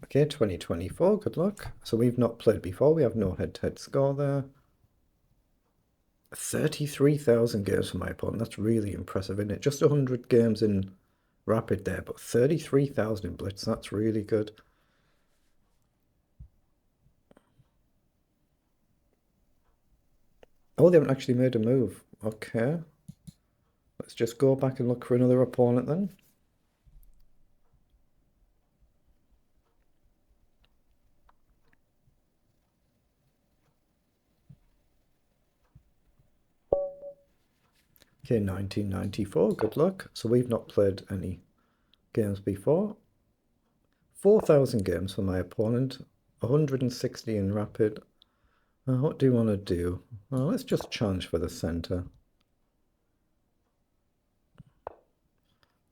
Okay, 2024, good luck. So we've not played before, we have no head-to-head score there. 33,000 games for my opponent, that's really impressive, isn't it? Just 100 games in Rapid there, but 33,000 in Blitz, that's really good. Oh, they haven't actually made a move. Okay. Let's just go back and look for another opponent then. Okay, 1994, good luck. So we've not played any games before. 4,000 games for my opponent, 160 in Rapid. What do you want to do? Well, let's just challenge for the center.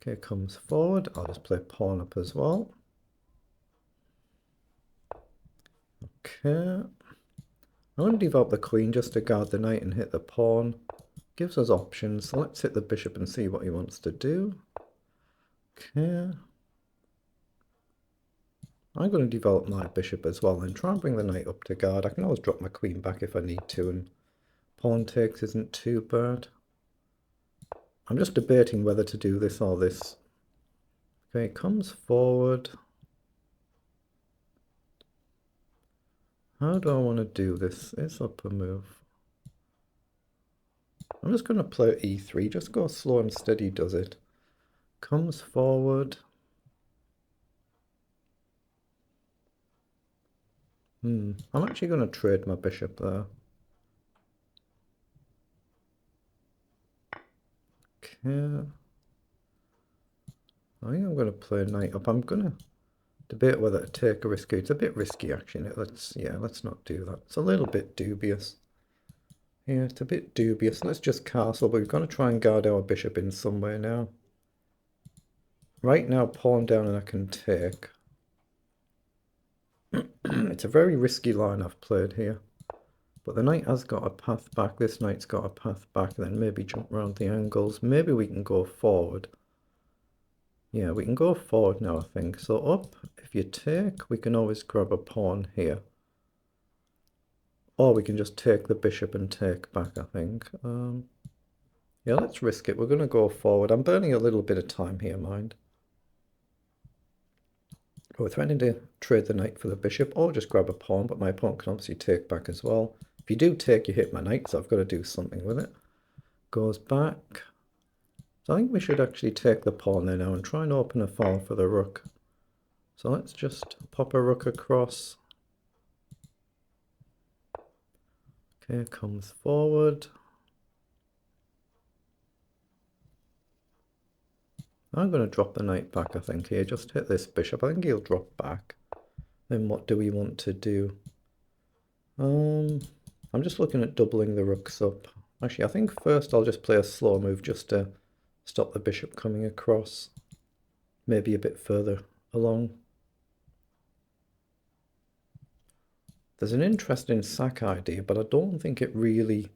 Okay, comes forward. I'll just play pawn up as well. Okay. I want to develop the queen just to guard the knight and hit the pawn. Gives us options. So let's hit the bishop and see what he wants to do. Okay. I'm going to develop my bishop as well and try and bring the knight up to guard. I can always drop my queen back if I need to, and pawn takes isn't too bad. I'm just debating whether to do this or this. Okay, comes forward. How do I want to do this? Is up a move. I'm just going to play e3, just go slow and steady does it. Comes forward. I'm actually going to trade my bishop there. Okay. I think I'm going to play knight up. I'm going to debate whether to take a risk. It's a bit risky actually. Let's not do that. It's a little bit dubious. Yeah, it's a bit dubious. Let's just castle, but we've got to try and guard our bishop in some way now. Right now, pawn down and I can take. It's a very risky line I've played here. But the knight has got a path back. This knight's got a path back. Then maybe jump around the angles. Maybe we can go forward. Yeah, we can go forward now, I think. So up, if you take, we can always grab a pawn here. Or we can just take the bishop and take back, I think. Yeah, let's risk it. We're going to go forward. I'm burning a little bit of time here, mind. We're threatening to trade the knight for the bishop or just grab a pawn, but my opponent can obviously take back as well. If you do take, you hit my knight, so I've got to do something with it. Goes back. So I think we should actually take the pawn there now and try and open a file for the rook. So let's just pop a rook across. Okay, comes forward. I'm going to drop the knight back, I think, here. Just hit this bishop. I think he'll drop back. Then what do we want to do? I'm just looking at doubling the rooks up. Actually, I think first I'll just play a slow move just to stop the bishop coming across. Maybe a bit further along. There's an interesting sack idea, but I don't think it really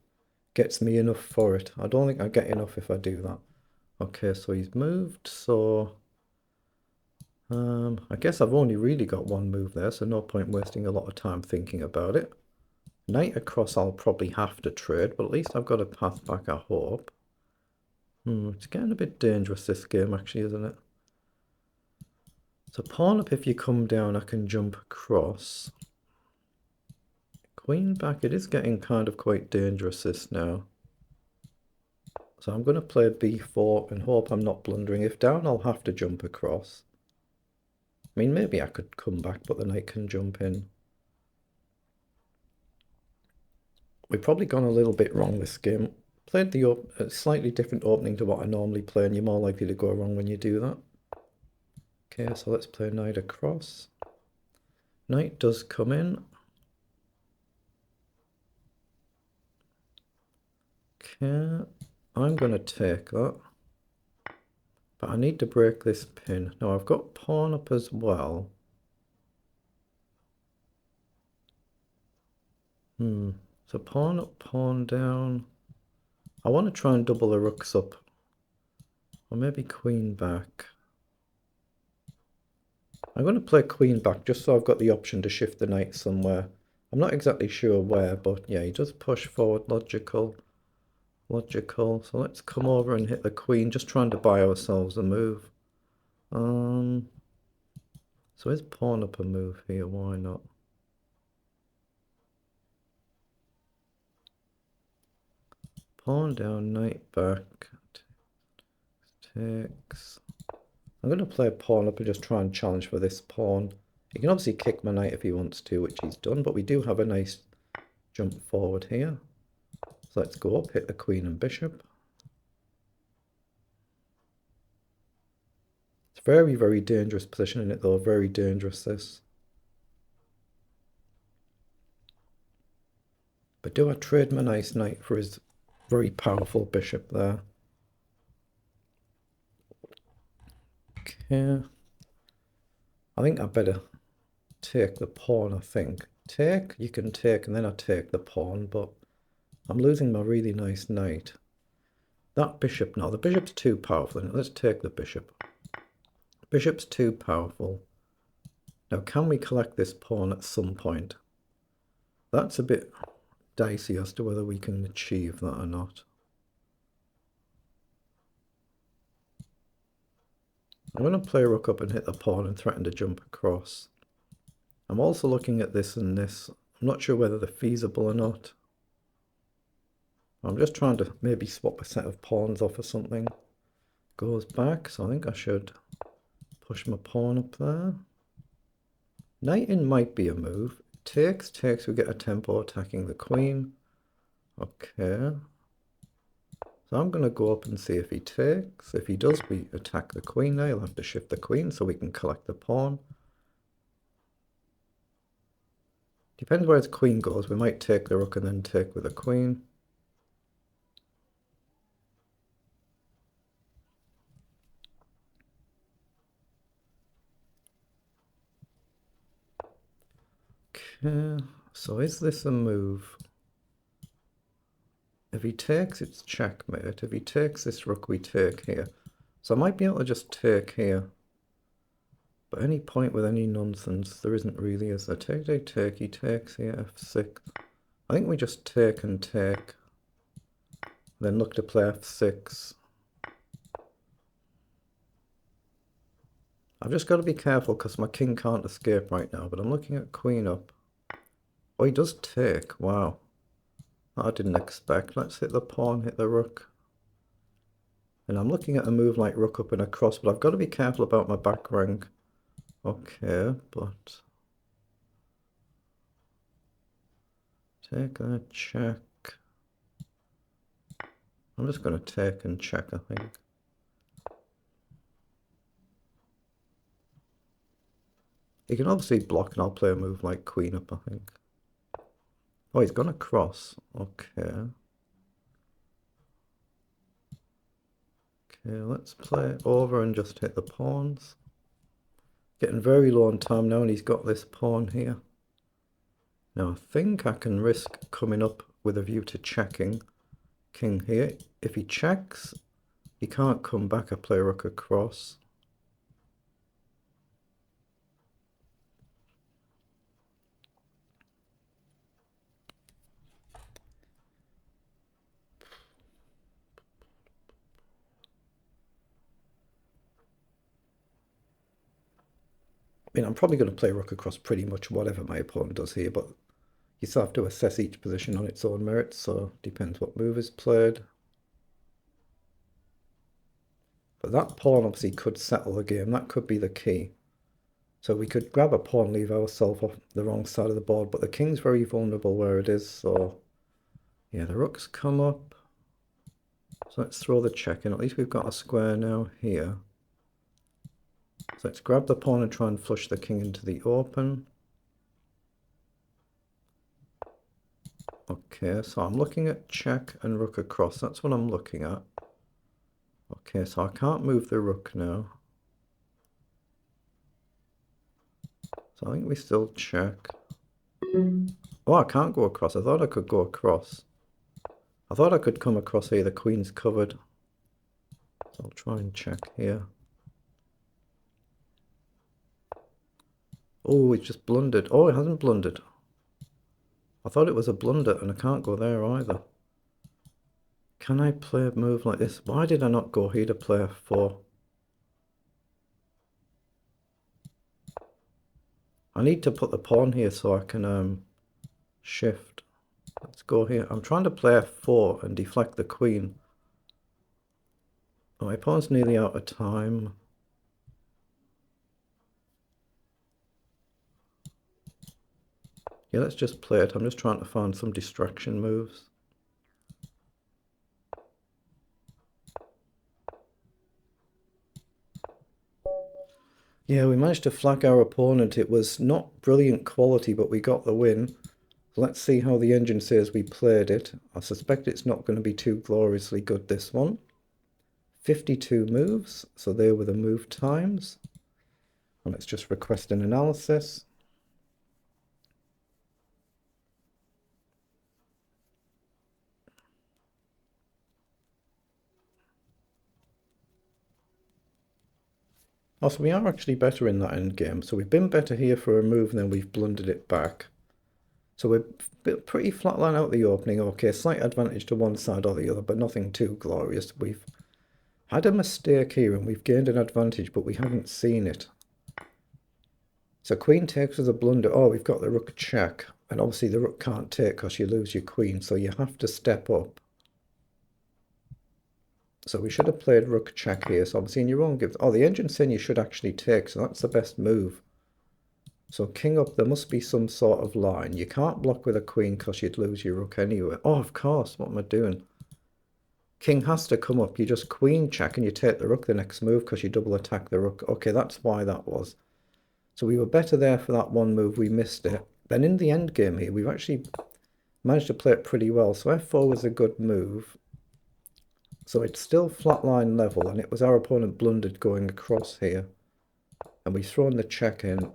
gets me enough for it. I don't think I get enough if I do that. Okay, so he's moved, so I guess I've only really got one move there, so no point wasting a lot of time thinking about it. Knight across I'll probably have to trade, but at least I've got a path back, I hope. It's getting a bit dangerous this game actually, isn't it? So pawn up, if you come down I can jump across. Queen back, it is getting kind of quite dangerous this now. So I'm going to play b4 and hope I'm not blundering. If down, I'll have to jump across. I mean, maybe I could come back, but the knight can jump in. We've probably gone a little bit wrong this game. Played a slightly different opening to what I normally play, and you're more likely to go wrong when you do that. Okay, so let's play knight across. Knight does come in. Okay, I'm going to take that. But I need to break this pin. Now I've got pawn up as well. So pawn up, pawn down. I want to try and double the rooks up. Or maybe queen back. I'm going to play queen back just so I've got the option to shift the knight somewhere. I'm not exactly sure where, but yeah, he does push forward. Logical. Logical. So let's come over and hit the queen, just trying to buy ourselves a move. So is pawn up a move here? Why not? Pawn down, knight back. Takes. I'm going to play a pawn up and just try and challenge for this pawn. He can obviously kick my knight if he wants to, which he's done, but we do have a nice jump forward here. So let's go up, hit the queen and bishop. It's very, very dangerous position in it though, very dangerous this. But do I trade my nice knight for his very powerful bishop there? Okay. I think I better take the pawn, I think. Take, you can take, and then I take the pawn, but I'm losing my really nice knight. That bishop, no, the bishop's too powerful. Let's take the bishop. Bishop's too powerful. Now, can we collect this pawn at some point? That's a bit dicey as to whether we can achieve that or not. I'm going to play rook up and hit the pawn and threaten to jump across. I'm also looking at this and this. I'm not sure whether they're feasible or not. I'm just trying to maybe swap a set of pawns off or something. Goes back, so I think I should push my pawn up there. Knight in might be a move. Takes, we get a tempo attacking the queen. Okay. So I'm going to go up and see if he takes. If he does, we attack the queen now. He'll have to shift the queen so we can collect the pawn. Depends where his queen goes. We might take the rook and then take with the queen. Okay, so is this a move? If he takes, it's checkmate. If he takes this rook, we take here. So I might be able to just take here. But any point with any nonsense, there isn't really, is there? Take, he takes here, f6. I think we just take and take. Then look to play f6. I've just got to be careful because my king can't escape right now, but I'm looking at queen up. Oh, he does take. Wow. That I didn't expect. Let's hit the pawn, hit the rook. And I'm looking at a move like rook up and across, but I've got to be careful about my back rank. Okay, but... take that, check. I'm just going to take and check, I think. He can obviously block, and I'll play a move like queen up, I think. Oh, he's gone across. Okay. Okay, let's play over and just hit the pawns. Getting very low on time now, and he's got this pawn here. Now, I think I can risk coming up with a view to checking king here. If he checks, he can't come back. I play rook across. I mean, I'm probably going to play rook across pretty much whatever my opponent does here, but you still have to assess each position on its own merits, so depends what move is played. But that pawn obviously could settle the game. That could be the key. So we could grab a pawn, leave ourselves off the wrong side of the board, but the king's very vulnerable where it is, so... yeah, the rook's come up. So let's throw the check in. At least we've got a square now here. So let's grab the pawn and try and flush the king into the open. Okay, so I'm looking at check and rook across. That's what I'm looking at. Okay, so I can't move the rook now. So I think we still check. Oh, I can't go across. I thought I could go across. I thought I could come across here. The queen's covered. So I'll try and check here. Oh, it just blundered. Oh, it hasn't blundered. I thought it was a blunder, and I can't go there either. Can I play a move like this? Why did I not go here to play f4? I need to put the pawn here so I can shift. Let's go here. I'm trying to play f4 and deflect the queen. Oh, my pawn's nearly out of time. Yeah, let's just play it. I'm just trying to find some distraction moves. Yeah, we managed to flag our opponent. It was not brilliant quality, but we got the win. Let's see how the engine says we played it. I suspect it's not going to be too gloriously good, this one. 52 moves, so there were the move times. And let's just request an analysis. Oh, so we are actually better in that end game. So we've been better here for a move and then we've blundered it back. So we're pretty flatline out the opening. Okay, slight advantage to one side or the other, but nothing too glorious. We've had a mistake here and we've gained an advantage, but we haven't seen it. So queen takes with a blunder. Oh, we've got the rook check. And obviously the rook can't take because you lose your queen. So you have to step up. So we should have played rook check here. So obviously in your own gives. Oh, the engine's saying you should actually take. So that's the best move. So king up, there must be some sort of line. You can't block with a queen because you'd lose your rook anyway. Oh, of course. What am I doing? King has to come up. You just queen check and you take the rook the next move because you double attack the rook. Okay, that's why that was. So we were better there for that one move. We missed it. Then in the end game here, we've actually managed to play it pretty well. So f4 was a good move. So it's still flatline level, and it was our opponent blundered going across here. And we thrown the check in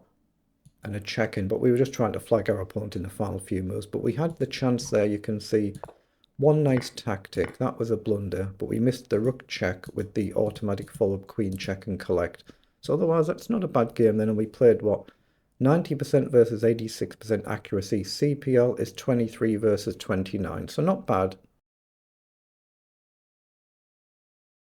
and a check in, but we were just trying to flag our opponent in the final few moves. But we had the chance there, you can see. One nice tactic, that was a blunder, but we missed the rook check with the automatic follow-up queen check and collect. So otherwise, that's not a bad game then, and we played, what, 90% versus 86% accuracy. CPL is 23 versus 29, so not bad.